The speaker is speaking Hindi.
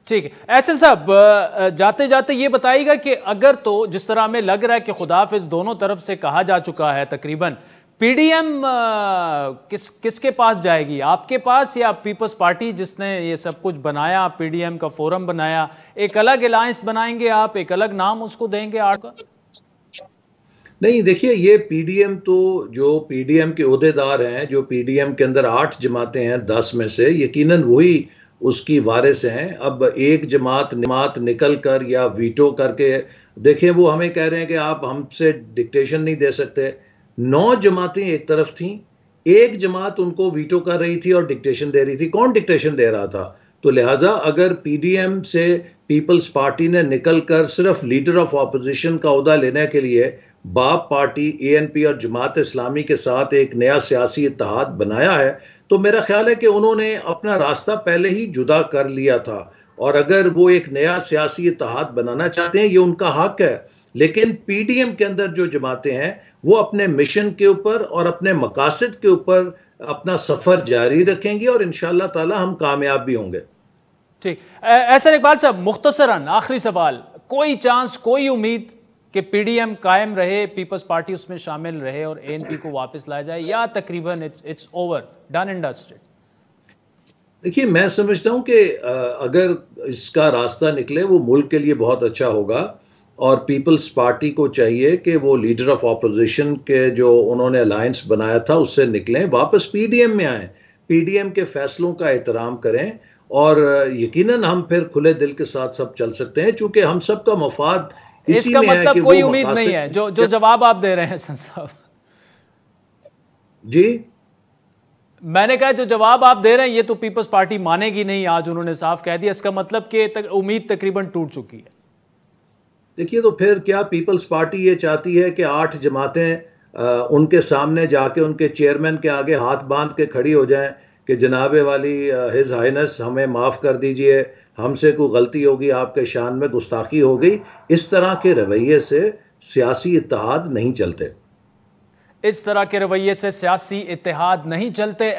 ठीक है। ऐसे साहब, जाते जाते ये बताइएगा कि अगर तो जिस तरह हमें लग रहा है कि खुदाफिज दोनों तरफ से कहा जा चुका है तकरीबन, पीडीएम किसके पास जाएगी? आपके पास या पीपल्स पार्टी जिसने ये सब कुछ बनाया, पीडीएम का फोरम बनाया, एक अलग अलायंस बनाएंगे आप, एक अलग नाम उसको देंगे आठ का? नहीं, देखिए, ये पीडीएम तो जो पीडीएम के ओहदेदार हैं, जो पीडीएम के अंदर 8 जमातें हैं 10 में से, यकीनन वही उसकी वारिस हैं। अब एक जमात निकल कर या वीटो करके, देखें, वो हमें कह रहे हैं कि आप हमसे डिक्टेशन नहीं दे सकते। 9 जमातें एक तरफ थीं, एक जमात उनको वीटो कर रही थी और डिक्टेशन दे रही थी। कौन डिक्टेशन दे रहा था? तो लिहाजा अगर पीडीएम से पीपल्स पार्टी ने निकल कर सिर्फ लीडर ऑफ ऑपोजिशन का ओहदा लेने के लिए बाप पार्टी, एएनपी और जमात इस्लामी के साथ एक नया सियासी इत्तेहाद बनाया है, तो मेरा ख्याल है कि उन्होंने अपना रास्ता पहले ही जुदा कर लिया था। और अगर वो एक नया सियासी इत्तेहाद बनाना चाहते हैं, ये उनका हक है। लेकिन पीडीएम के अंदर जो जमातें हैं, वो अपने मिशन के ऊपर और अपने मकासद के ऊपर अपना सफर जारी रखेंगी और इंशाअल्लाह ताला हम कामयाब भी होंगे। ठीक। ऐसा इकबाल साहब, मुख्तसरन आखिरी सवाल, कोई चांस, कोई उम्मीद कि पीडीएम कायम रहे, पीपल्स पार्टी उसमें शामिल रहे और एएनपी को वापस लाया जाए, या तकरीबन it's over, done and dusted? देखिए, मैं समझता हूं कि अगर इसका रास्ता निकले, वो मुल्क के लिए बहुत अच्छा होगा। और पीपल्स पार्टी को चाहिए कि वो लीडर ऑफ ऑपोजिशन के जो उन्होंने अलायंस बनाया था उससे निकलें, वापस पीडीएम में आए, पीडीएम के फैसलों का एहतराम करें। और यकीनन हम फिर खुले दिल के साथ सब चल सकते हैं, चूंकि हम सब का मफाद इसी इसका में है कि मतलब कोई वो उम्मीद नहीं है, जो जवाब आप दे रहे हैं साहब? जी, मैंने कहा जो जवाब आप दे रहे हैं ये तो पीपल्स पार्टी मानेगी नहीं, आज उन्होंने साफ कह दिया। इसका मतलब कि उम्मीद तकरीबन टूट चुकी है। देखिए, तो फिर क्या पीपल्स पार्टी ये चाहती है कि 8 जमातें उनके सामने जाके उनके चेयरमैन के आगे हाथ बांध के खड़ी हो जाएं कि जनाबे वाली हिज हाइनेस हमें माफ़ कर दीजिए, हमसे कोई गलती होगी, आपके शान में गुस्ताखी हो गई? इस तरह के रवैये से सियासी इत्तेहाद नहीं चलते। इस तरह के रवैये से सियासी इत्तेहाद नहीं चलते।